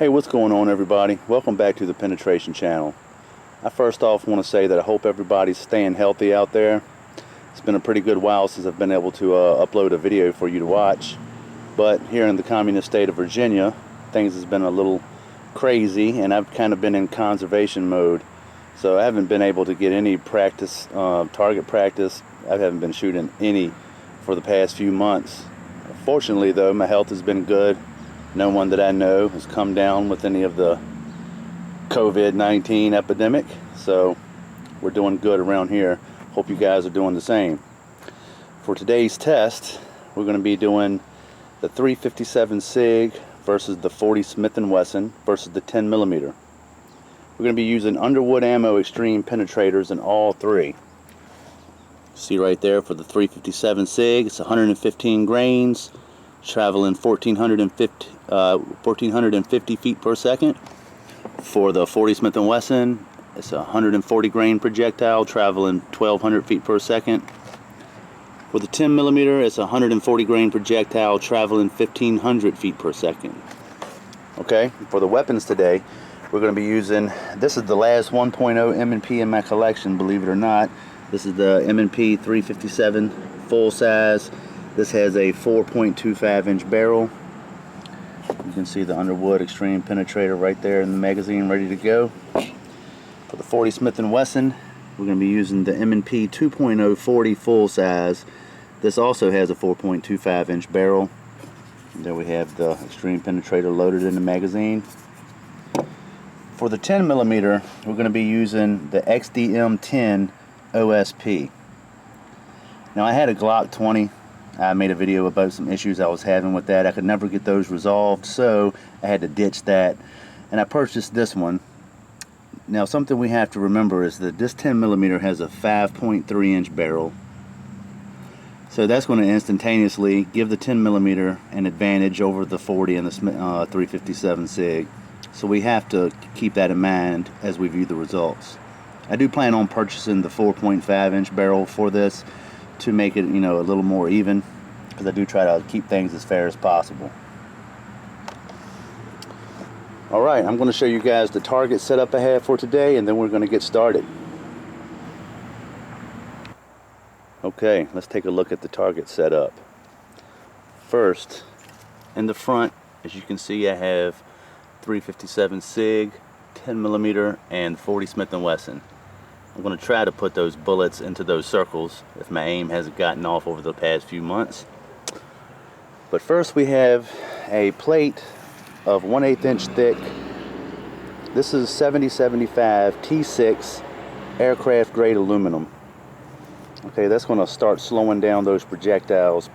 Hey, what's going on, everybody? Welcome back to the Penetration channel. I first off want to say that I hope everybody's staying healthy out there. It's been a pretty good while since I've been able to upload a video for you to watch, but here in the communist state of Virginia, things has been a little crazy, and I've kind of been in conservation mode, so I haven't been able to get any practice, target practice. I haven't been shooting any for the past few months. Fortunately though, my health has been good. No one that I know has come down with any of the COVID-19 epidemic, so we're doing good around here. Hope you guys are doing the same. For today's test, we're going to be doing the 357 SIG versus the 40 Smith & Wesson versus the 10mm. We're going to be using Underwood ammo extreme penetrators in all three. See right there for the 357 SIG, it's 115 grains, traveling 1450 feet per second. For the 40 Smith & Wesson, it's a 140 grain projectile traveling 1200 feet per second. For the 10mm, it's a 140 grain projectile traveling 1500 feet per second. Okay, for the weapons today, we're going to be using, this is the last 1.0 M&P in my collection, believe it or not. This is the M&P 357 full size. This has a 4.25 inch barrel. You can see the Underwood extreme penetrator right there in the magazine ready to go. For the 40 Smith & Wesson, we're going to be using the M&P 2.0 40 full size. This also has a 4.25 inch barrel. And there we have the extreme penetrator loaded in the magazine. For the 10mm, we're going to be using the XDM10 OSP. Now I had a Glock 20. I made a video about some issues I was having with that. I could never get those resolved, so I had to ditch that, and I purchased this one. Now something we have to remember is that this 10mm has a 5.3 inch barrel, so that's going to instantaneously give the 10mm an advantage over the 40 and the 357 SIG. So we have to keep that in mind as we view the results. I do plan on purchasing the 4.5 inch barrel for this to make it, you know, a little more even, because I do try to keep things as fair as possible. Alright, I'm going to show you guys the target setup I have for today, and then we're going to get started. Okay, let's take a look at the target setup. First, in the front, as you can see, I have 357 SIG, 10mm, and 40 Smith & Wesson. I'm going to try to put those bullets into those circles if my aim hasn't gotten off over the past few months. But first we have a plate of 1/8 inch thick. This is 7075 T6 aircraft grade aluminum. Okay, that's going to start slowing down those projectiles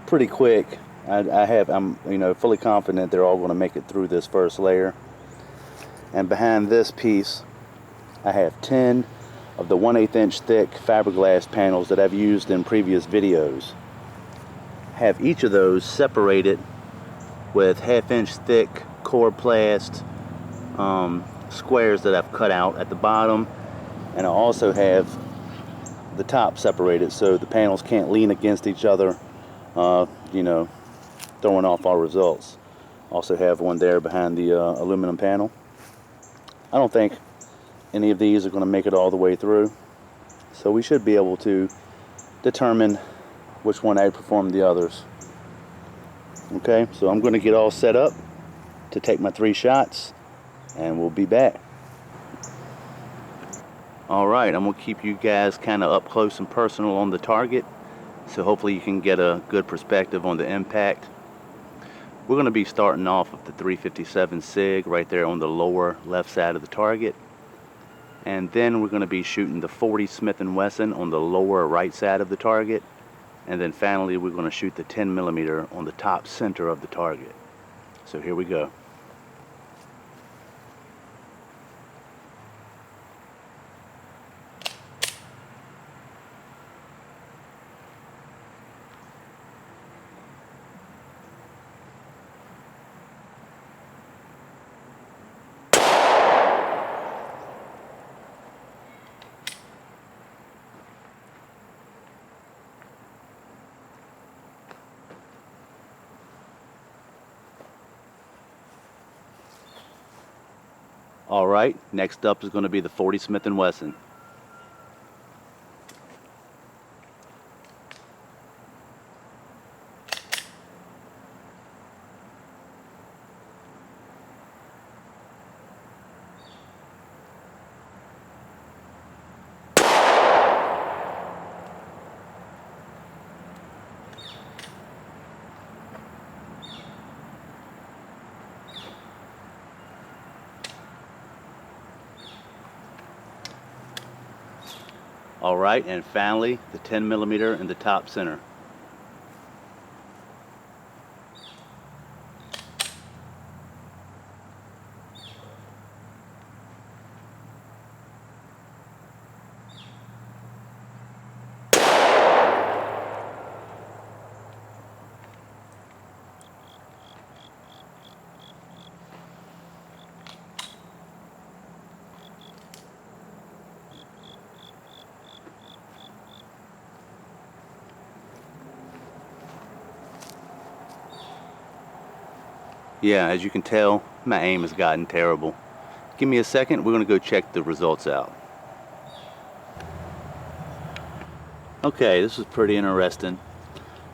pretty quick. I'm fully confident they're all going to make it through this first layer. And behind this piece, I have 10 of the 1/8 inch thick fiberglass panels that I've used in previous videos. Have each of those separated with 1/2 inch thick coroplast squares that I've cut out at the bottom, and I also have the top separated so the panels can't lean against each other, throwing off our results. Also have one there behind the aluminum panel. I don't think any of these are going to make it all the way through, so we should be able to determine which one outperformed the others. Okay, so I'm going to get all set up to take my 3 shots, and we'll be back. Alright, I'm going to keep you guys kind of up close and personal on the target, so hopefully you can get a good perspective on the impact. We're going to be starting off with the 357 SIG right there on the lower left side of the target. And then we're going to be shooting the 40 Smith & Wesson on the lower right side of the target. And then finally we're going to shoot the 10mm on the top center of the target. So here we go. All right, next up is going to be the 40 Smith & Wesson. All right, and finally, the 10mm in the top center. Yeah, as you can tell, my aim has gotten terrible. Give me a second, we're going to go check the results out. Okay, this is pretty interesting.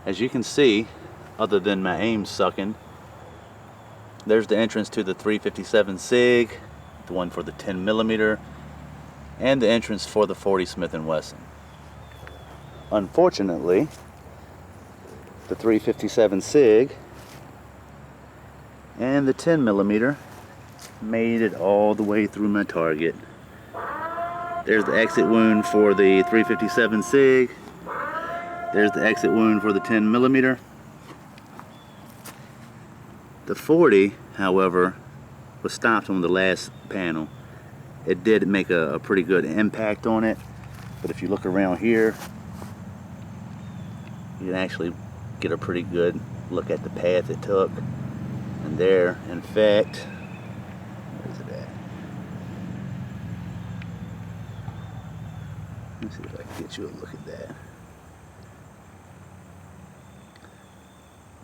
As you can see, other than my aim sucking, there's the entrance to the 357 SIG, the one for the 10mm, and the entrance for the 40 Smith & Wesson. Unfortunately, the 357 SIG and the 10mm made it all the way through my target. There's the exit wound for the 357 SIG. There's the exit wound for the 10mm. The 40, however, was stopped on the last panel. It did make a pretty good impact on it, but if you look around here, you can actually get a pretty good look at the path it took. And there, in fact, where is it at? Let's see if I can get you a look at that.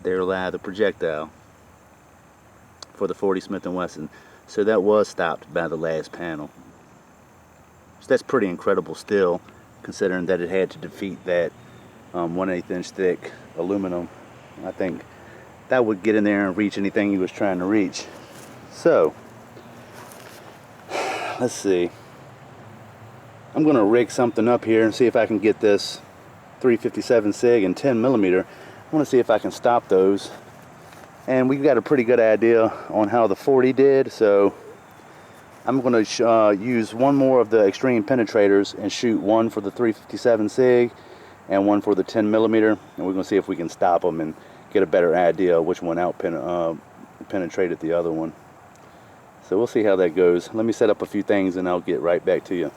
There lie the projectile for the 40 Smith & Wesson. So that was stopped by the last panel. So that's pretty incredible still, considering that it had to defeat that 1/8 inch thick aluminum. I think that would get in there and reach anything he was trying to reach. So, let's see. I'm going to rig something up here and see if I can get this 357 SIG and 10mm. I want to see if I can stop those. And we've got a pretty good idea on how the 40 did, so I'm going to use one more of the extreme penetrators and shoot one for the 357 SIG and one for the 10mm, and we're going to see if we can stop them and get a better idea of which one penetrated the other one. So we'll see how that goes. Let me set up a few things and I'll get right back to you.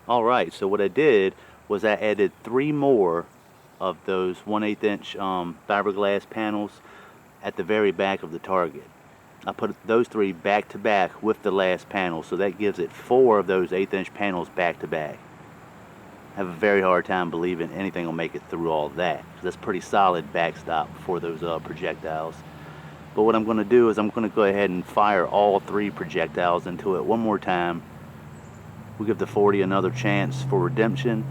Alright, so what I did was I added 3 more of those 1/8 inch fiberglass panels at the very back of the target. I put those 3 back to back with the last panel, so that gives it 4 of those 1/8 inch panels back to back. I have a very hard time believing anything will make it through all of that. That's pretty solid backstop for those projectiles. But what I'm going to do is I'm going to go ahead and fire all 3 projectiles into it one more time. We'll give the 40 another chance for redemption,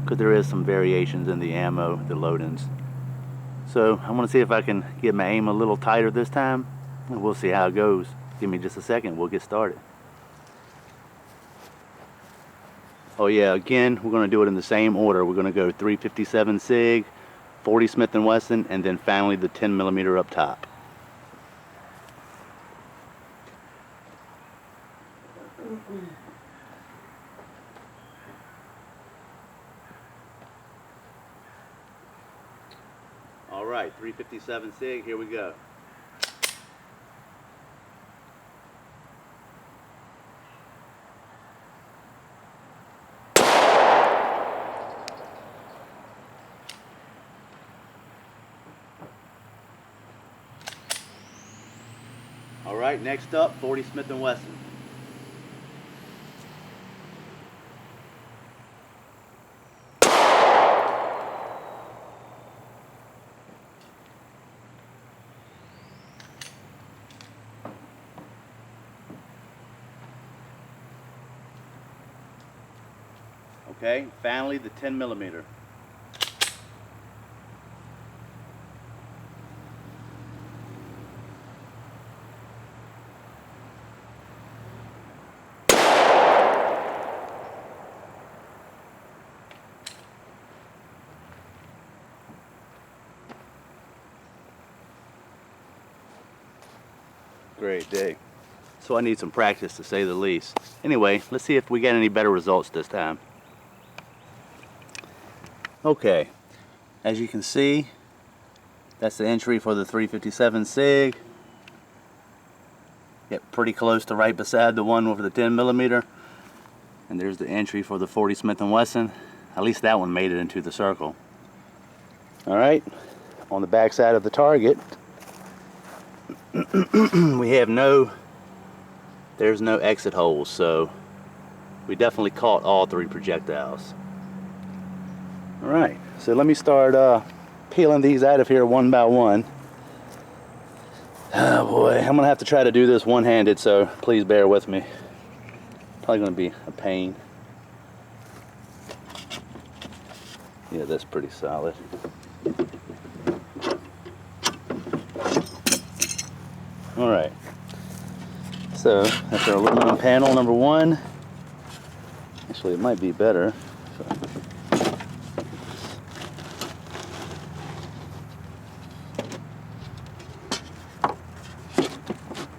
because there is some variations in the ammo, the loadings. So I'm going to see if I can get my aim a little tighter this time, and we'll see how it goes. Give me just a second, we'll get started. Oh yeah, again, we're going to do it in the same order. We're going to go 357 SIG, 40 Smith & Wesson, and then finally the 10mm up top. Alright, 357 SIG, here we go. Alright, next up, 40 Smith & Wesson. Okay, finally the 10 millimeter. Great day. So I need some practice, to say the least. Anyway, let's see if we get any better results this time. Okay, as you can see, that's the entry for the 357 SIG. Get pretty close to right beside the one with the 10 millimeter. And there's the entry for the 40 Smith & Wesson. At least that one made it into the circle. Alright, on the back side of the target, we have there's no exit holes, so we definitely caught all three projectiles. Alright, so let me start peeling these out of here one by one. Oh boy, I'm gonna have to try to do this one-handed, so please bear with me. Probably gonna be a pain. Yeah, that's pretty solid. Alright, so that's our aluminum panel number one. Actually, it might be better.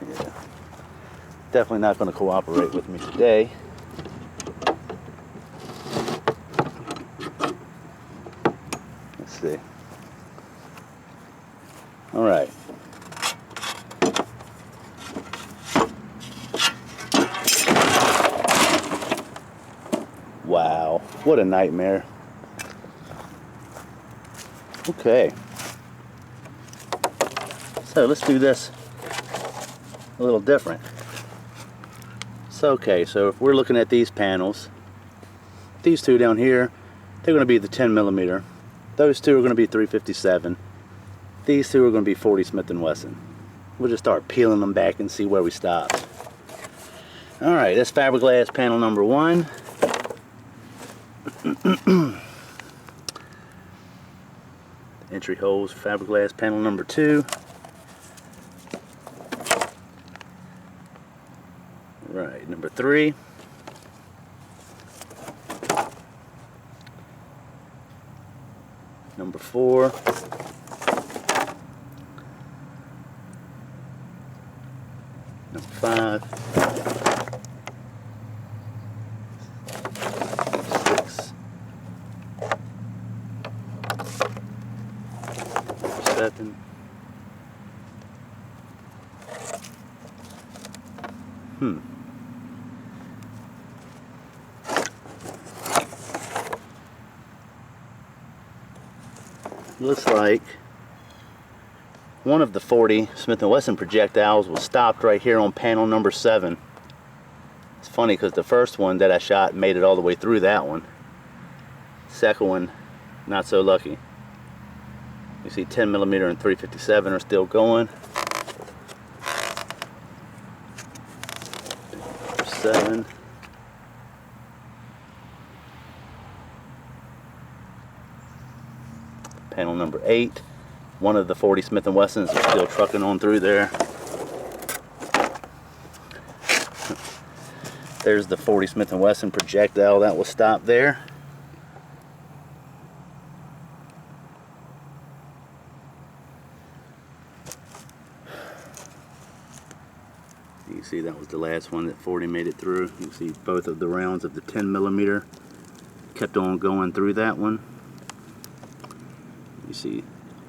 Yeah, definitely not going to cooperate with me today. Let's see. Alright. Wow, what a nightmare. Okay. So let's do this a little different. So okay, so if we're looking at these panels, these two down here, they're going to be the 10 millimeter. Those two are going to be 357. These two are going to be 40 Smith & Wesson. We'll just start peeling them back and see where we stop. Alright, that's fiberglass panel number one. Entry holes, fiberglass panel number two. Right, number three. Number four. Number five. 6. 7. Looks like one of the 40 Smith & Wesson projectiles was stopped right here on panel number 7. It's funny because the first one that I shot made it all the way through that one. Second one, not so lucky. You see 10 millimeter and 357 are still going. 7. Panel number 8. One of the 40 Smith & Wessons is still trucking on through there. There's the 40 Smith & Wesson projectile that was stopped there. You can see that was the last one that 40 made it through. You can see both of the rounds of the 10 millimeter kept on going through that one. You see,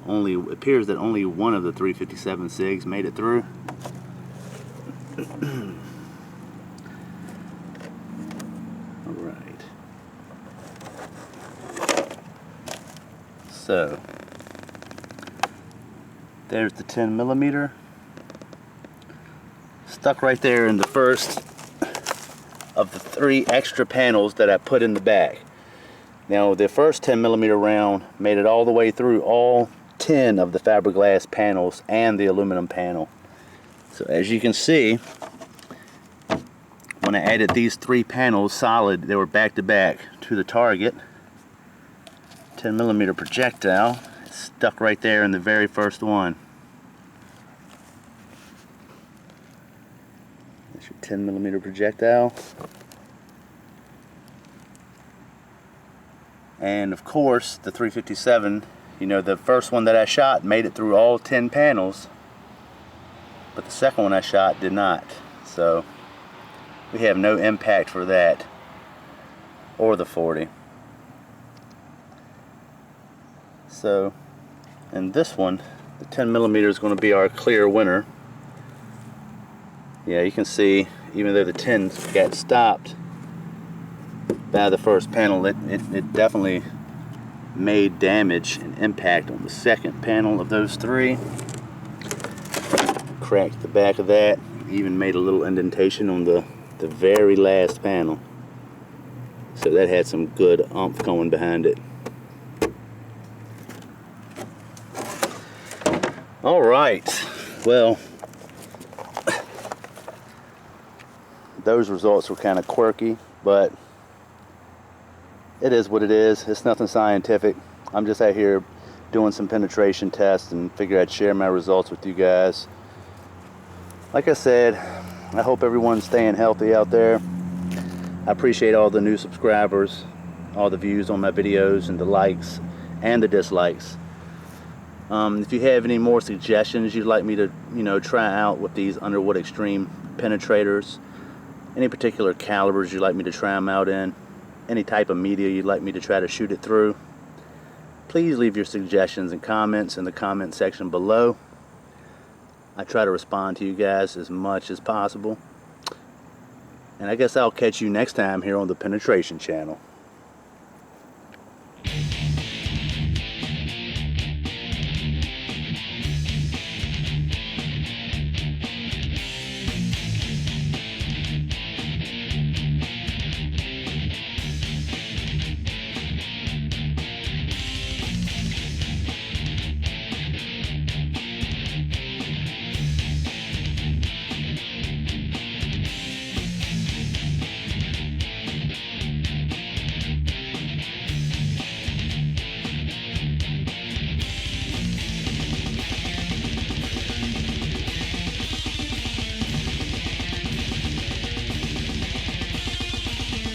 it appears that only one of the 357 SIGs made it through. Alright. So, there's the 10 millimeter. Stuck right there in the first of the 3 extra panels that I put in the back. Now the first 10 millimeter round made it all the way through all 10 of the fiberglass panels and the aluminum panel. So as you can see, when when I added these 3 panels solid, they were back to back to the target. 10mm projectile, it's stuck right there in the very first one. That's your 10mm projectile. And of course, the 357, you know, the first one that I shot made it through all 10 panels, but the second one I shot did not. So we have no impact for that, or the 40. So, and this one, the 10mm is going to be our clear winner. Yeah, you can see, even though the 10 got stopped by the first panel, it definitely made damage and impact on the second panel of those 3. Cracked the back of that, even made a little indentation on the very last panel. So that had some good oomph going behind it. Alright, well, those results were kind of quirky, but it is what it is. It's nothing scientific. I'm just out here doing some penetration tests and figured I'd share my results with you guys. Like I said, I hope everyone's staying healthy out there. I appreciate all the new subscribers, all the views on my videos, and the likes and the dislikes. If you have any more suggestions you'd like me to, you know, try out with these Underwood Extreme penetrators, any particular calibers you'd like me to try them out in, any type of media you'd like me to try to shoot it through, please leave your suggestions and comments in the comment section below. I try to respond to you guys as much as possible. And I guess I'll catch you next time here on the Penetration channel.